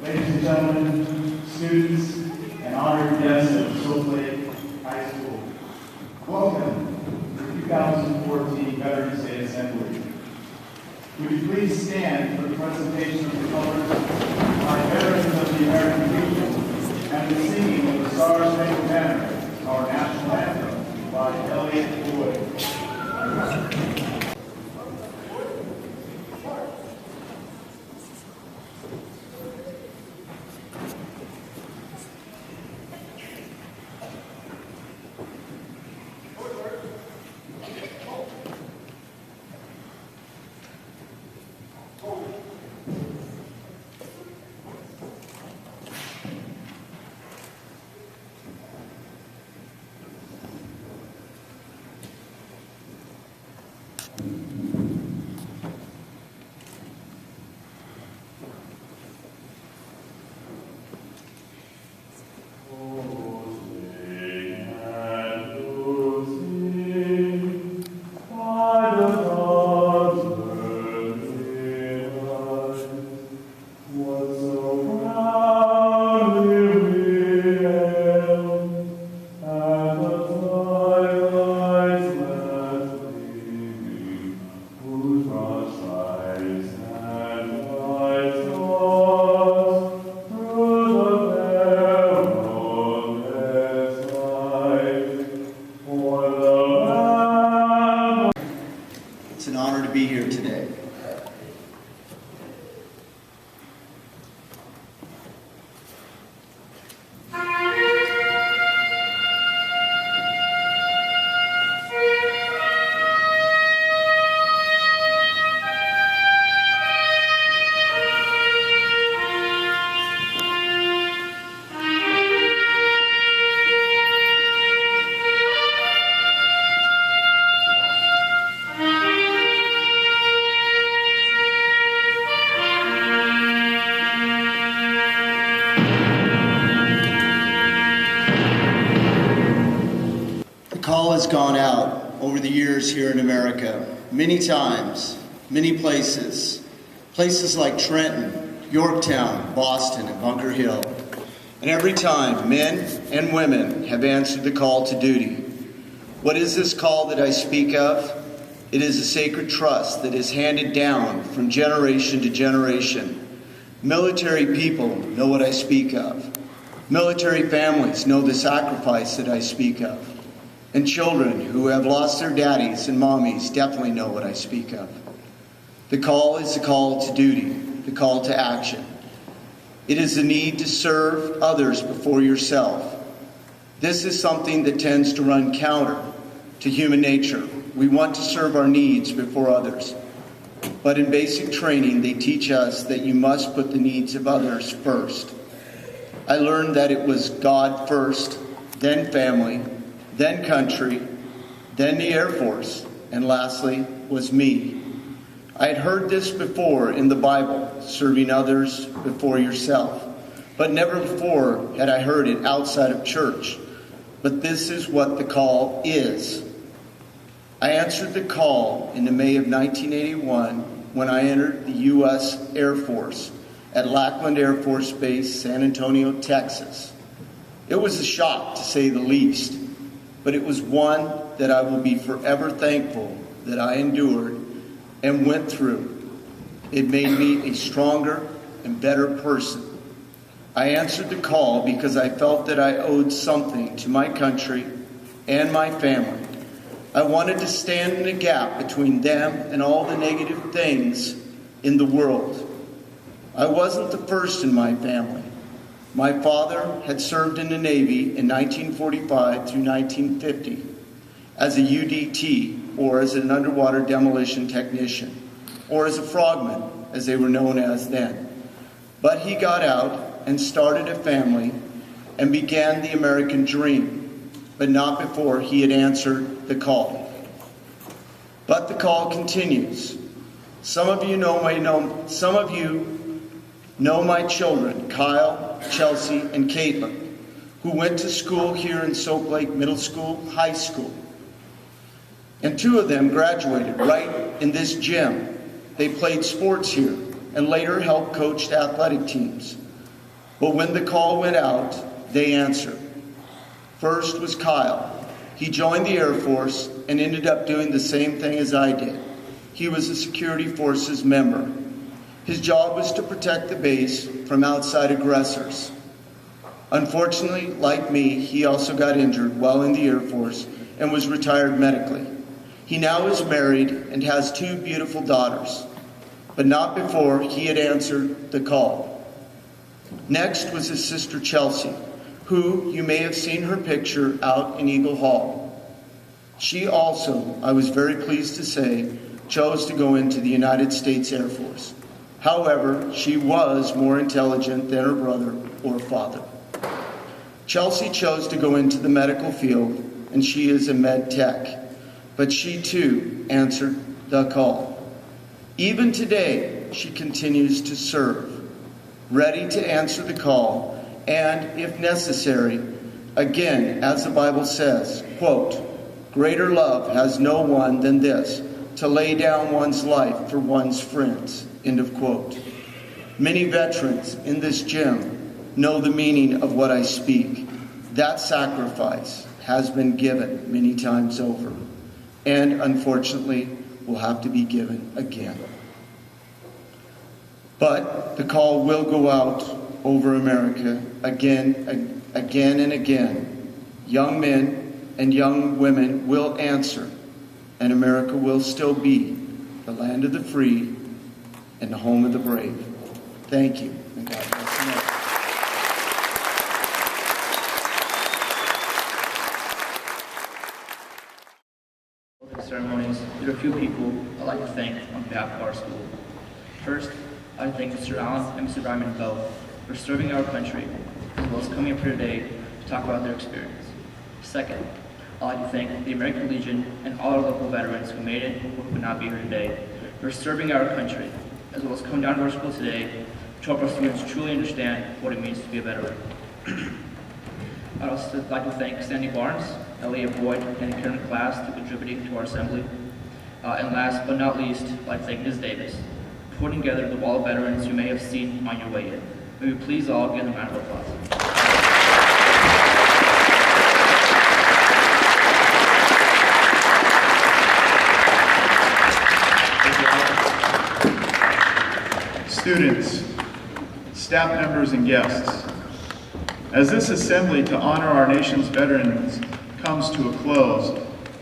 Ladies and gentlemen, students, and honored guests of Soap Lake High School, welcome to the 2014 Veterans Day Assembly. Would you please stand for the presentation of the colors by veterans of the American people and the singing of the Star-Spangled Banner, our national anthem, by Elliott Boyd. It's an honor to be here today. The call has gone out over the years here in America, many times, many places. Places like Trenton, Yorktown, Boston, and Bunker Hill. And every time, men and women have answered the call to duty. What is this call that I speak of? It is a sacred trust that is handed down from generation to generation. Military people know what I speak of. Military families know the sacrifice that I speak of. And children who have lost their daddies and mommies definitely know what I speak of. The call is the call to duty, the call to action. It is the need to serve others before yourself. This is something that tends to run counter to human nature. We want to serve our needs before others. But in basic training, they teach us that you must put the needs of others first. I learned that it was God first, then family, then country, then the Air Force, and lastly was me. I had heard this before in the Bible, serving others before yourself, but never before had I heard it outside of church. But this is what the call is. I answered the call in the May of 1981 when I entered the U.S. Air Force at Lackland Air Force Base, San Antonio, Texas. It was a shock, to say the least, but it was one that I will be forever thankful that I endured and went through. It made me a stronger and better person. I answered the call because I felt that I owed something to my country and my family. I wanted to stand in the gap between them and all the negative things in the world. I wasn't the first in my family. My father had served in the Navy in 1945 through 1950 as a UDT, or as an underwater demolition technician, or as a frogman, as they were known as then. But he got out and started a family and began the American dream, but not before he had answered the call. But the call continues. Some of you know my children, Kyle, Chelsea, and Caitlin, who went to school here in Soap Lake Middle School, High School. And two of them graduated right in this gym. They played sports here and later helped coach athletic teams. But when the call went out, they answered. First was Kyle. He joined the Air Force and ended up doing the same thing as I did. He was a security forces member. His job was to protect the base from outside aggressors. Unfortunately, like me, he also got injured while in the Air Force and was retired medically. He now is married and has 2 beautiful daughters, but not before he had answered the call. Next was his sister Chelsea, who you may have seen her picture out in Eagle Hall. She also, I was very pleased to say, chose to go into the United States Air Force. However, she was more intelligent than her brother or father. Chelsea chose to go into the medical field, and she is a med tech, but she too answered the call. Even today, she continues to serve, ready to answer the call, and, if necessary, again, as the Bible says, quote, "Greater love has no one than this, to lay down one's life for one's friends," end of quote. Many veterans in this gym know the meaning of what I speak. That sacrifice has been given many times over, and unfortunately will have to be given again. But the call will go out over America again and again. Young men and young women will answer, and America will still be the land of the free and the home of the brave. Thank you, and God bless America. Ceremonies, there are a few people I'd like to thank on behalf of our school. First, I'd like to thank Mr. Allen and Mr. Ryman both for serving our country, as well as coming up here today to talk about their experience. Second, I'd like to thank the American Legion and all our local veterans who made it or could not be here today for serving our country, as well as coming down to our school today to help our students truly understand what it means to be a veteran. I'd also like to thank Sandy Barnes, Elia Boyd, and the current class for contributing to our assembly. And last but not least, I'd like to thank Ms. Davis for putting together the wall of veterans you may have seen on your way in. May we please all give them a round of applause. Students, staff members, and guests, as this assembly to honor our nation's veterans comes to a close,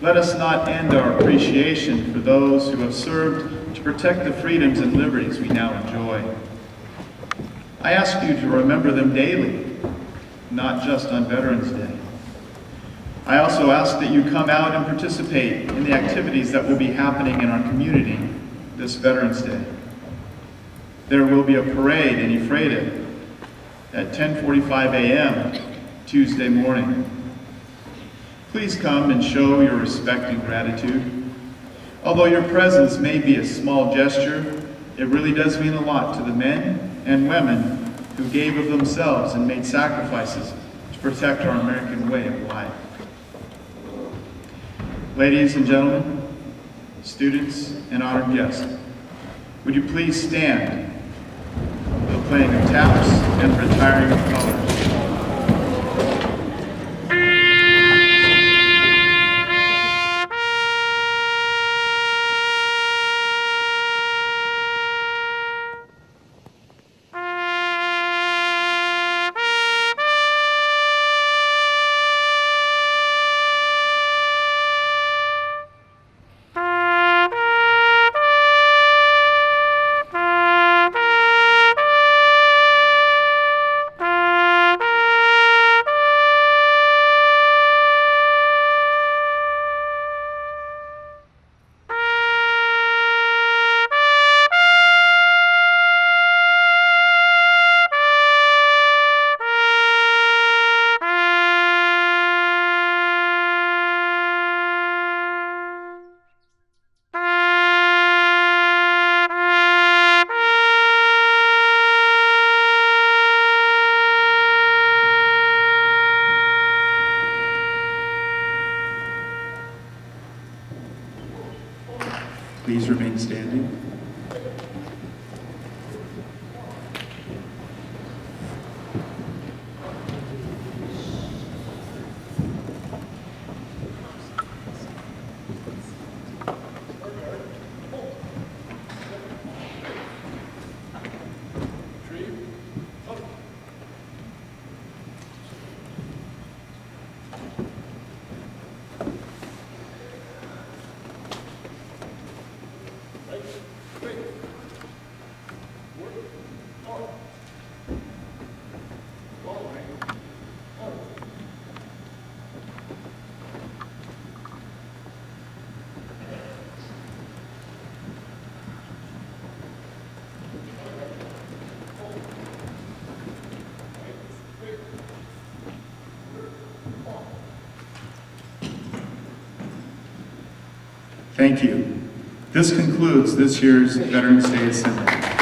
let us not end our appreciation for those who have served to protect the freedoms and liberties we now enjoy. I ask you to remember them daily, not just on Veterans Day. I also ask that you come out and participate in the activities that will be happening in our community this Veterans Day. There will be a parade in Ephrata at 10:45 a.m. Tuesday morning. Please come and show your respect and gratitude. Although your presence may be a small gesture, it really does mean a lot to the men and women who gave of themselves and made sacrifices to protect our American way of life. Ladies and gentlemen, students, and honored guests, would you please stand for the playing of taps and retiring of colors. Please remain standing. Thank you. This concludes this year's Veterans Day Assembly.